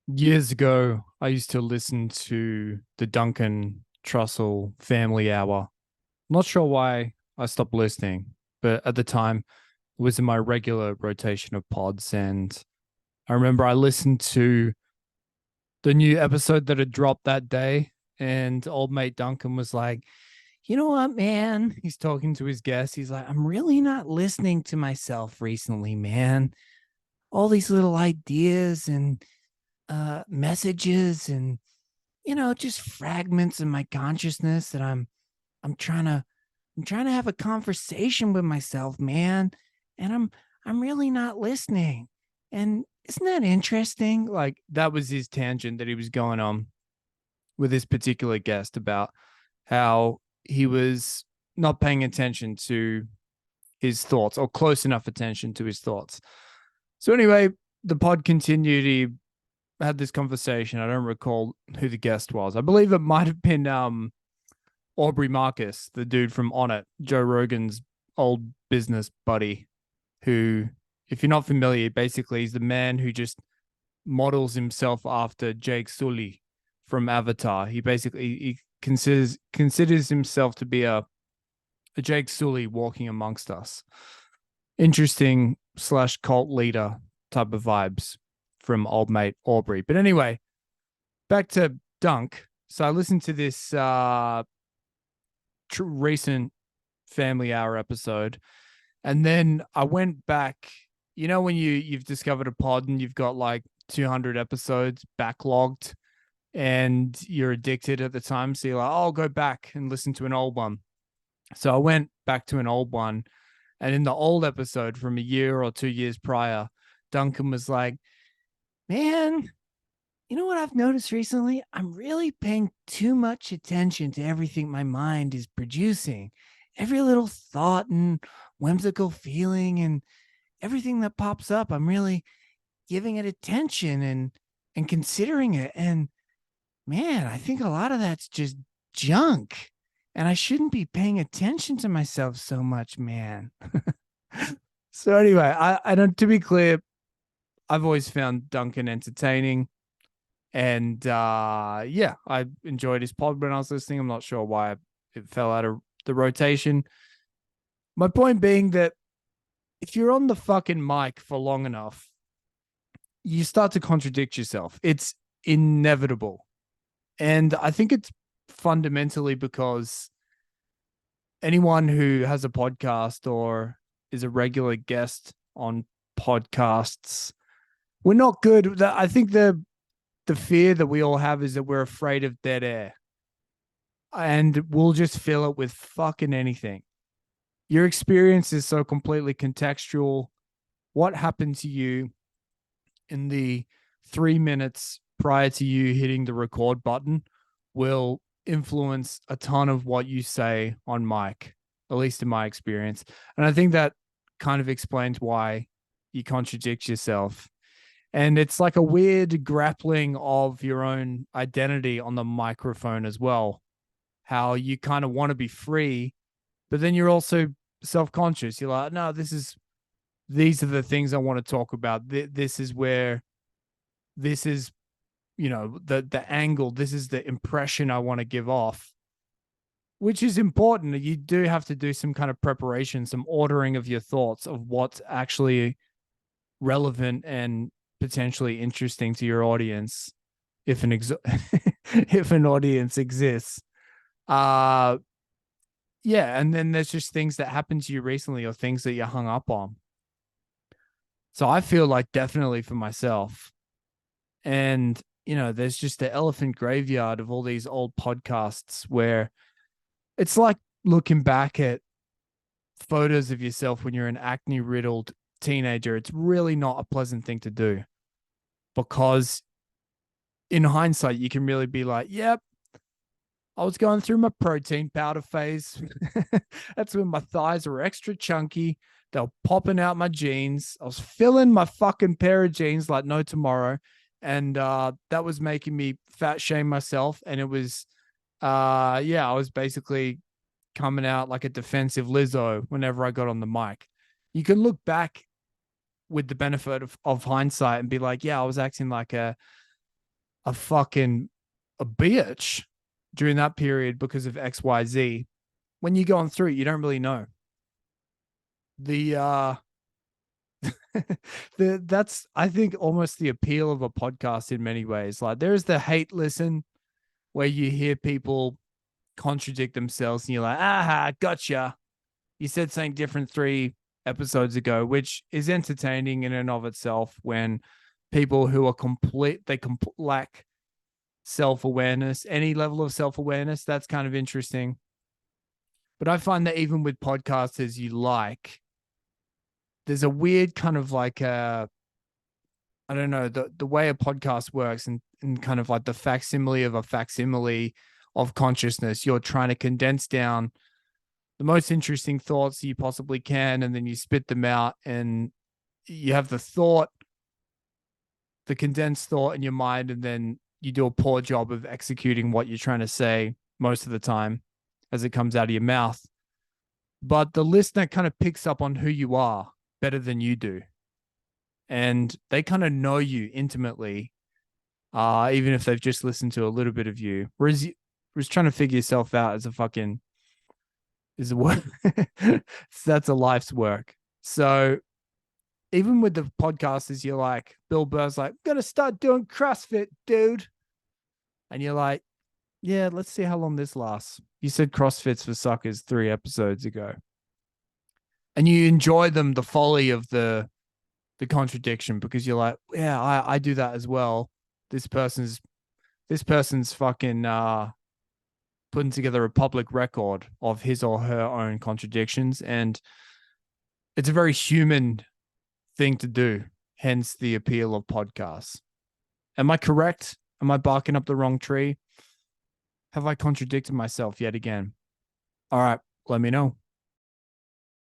Years ago, I used to listen to the Duncan Trussell Family Hour. Not sure why I stopped listening, but at the time, it was in my regular rotation of pods. And I remember I listened to the new episode that had dropped that day. And old mate Duncan was like, you know what, man? He's talking to his guest. He's like, I'm really not listening to myself recently, man. All these little ideas and messages and just fragments in my consciousness that I'm trying to have a conversation with myself, man, and I'm really not listening. And isn't that interesting? Like that was his tangent that he was going on with this particular guest about how he was not paying attention to his thoughts or close enough attention to his thoughts. So anyway, the pod continued. He had this conversation. I don't recall who the guest was. I believe it might have been Aubrey Marcus, the dude from On It, Joe Rogan's old business buddy, who, if you're not familiar, basically he's the man who just models himself after Jake Sully from Avatar. He considers himself to be a Jake Sully walking amongst us. Interesting slash cult leader type of vibes from old mate Aubrey. But anyway, back to Dunk. So I listened to this recent Family Hour episode, and then I went back. You know when you've discovered a pod and you've got like 200 episodes backlogged, and you're addicted at the time, so you're like, oh, I'll go back and listen to an old one. So I went back to an old one, and in the old episode from a year or 2 years prior, Duncan was like, man, you know what I've noticed recently? I'm really paying too much attention to everything my mind is producing. Every little thought and whimsical feeling and everything that pops up, I'm really giving it attention and considering it. And man, I think a lot of that's just junk. And I shouldn't be paying attention to myself so much, man. So anyway, I don't to be clear, I've always found Duncan entertaining. And yeah, I enjoyed his pod when I was listening. I'm not sure why it fell out of the rotation. My point being that if you're on the fucking mic for long enough, you start to contradict yourself. It's inevitable. And I think it's fundamentally because anyone who has a podcast or is a regular guest on podcasts, we're not good. I think the fear that we all have is that we're afraid of dead air, and we'll just fill it with fucking anything. Your experience is so completely contextual. What happened to you in the 3 minutes prior to you hitting the record button will influence a ton of what you say on mic, at least in my experience. And I think that kind of explains why you contradict yourself. And it's like a weird grappling of your own identity on the microphone as well. How you kind of want to be free, but then you're also self-conscious. You're like, no, these are the things I want to talk about. This is where this is, the angle. This is the impression I want to give off, which is important. You do have to do some kind of preparation, some ordering of your thoughts of what's actually relevant and potentially interesting to your audience, if if an audience exists. Uh yeah, and then there's just things that happened to you recently or things that you're hung up on. So I feel like definitely for myself. And there's just the elephant graveyard of all these old podcasts where it's like looking back at photos of yourself when you're an acne riddled teenager. It's really not a pleasant thing to do, because in hindsight, you can really be like, yep, I was going through my protein powder phase. That's when my thighs were extra chunky. They were popping out my jeans. I was filling my fucking pair of jeans like no tomorrow. And that was making me fat shame myself. And it was, yeah, I was basically coming out like a defensive Lizzo whenever I got on the mic. You can look back with the benefit of hindsight and be like, yeah, I was acting like a bitch during that period because of XYZ. When you're going through it, you don't really know. The that's I think almost the appeal of a podcast in many ways. Like there's the hate listen where you hear people contradict themselves and you're like, aha, gotcha. You said something different 3 episodes ago, which is entertaining in and of itself when people who are lack self-awareness, any level of self-awareness, that's kind of interesting. But I find that even with podcasters you like, there's a weird kind of like I don't know, the way a podcast works and kind of like the facsimile of a facsimile of consciousness. You're trying to condense down the most interesting thoughts you possibly can, and then you spit them out, and you have the thought, the condensed thought in your mind, and then you do a poor job of executing what you're trying to say most of the time as it comes out of your mouth. But the listener kind of picks up on who you are better than you do. And they kind of know you intimately, even if they've just listened to a little bit of you. Whereas trying to figure yourself out as a fucking is a work. That's a life's work. So even with the podcasters, you're like, Bill Burr's like, gonna start doing CrossFit, dude. And you're like, yeah, let's see how long this lasts. You said CrossFit's for suckers 3 episodes ago. And you enjoy the folly of the contradiction because you're like, yeah, I do that as well. This person's fucking putting together a public record of his or her own contradictions, and it's a very human thing to do, hence the appeal of podcasts. Am I correct? Am I barking up the wrong tree? Have I contradicted myself yet again? All right, let me know.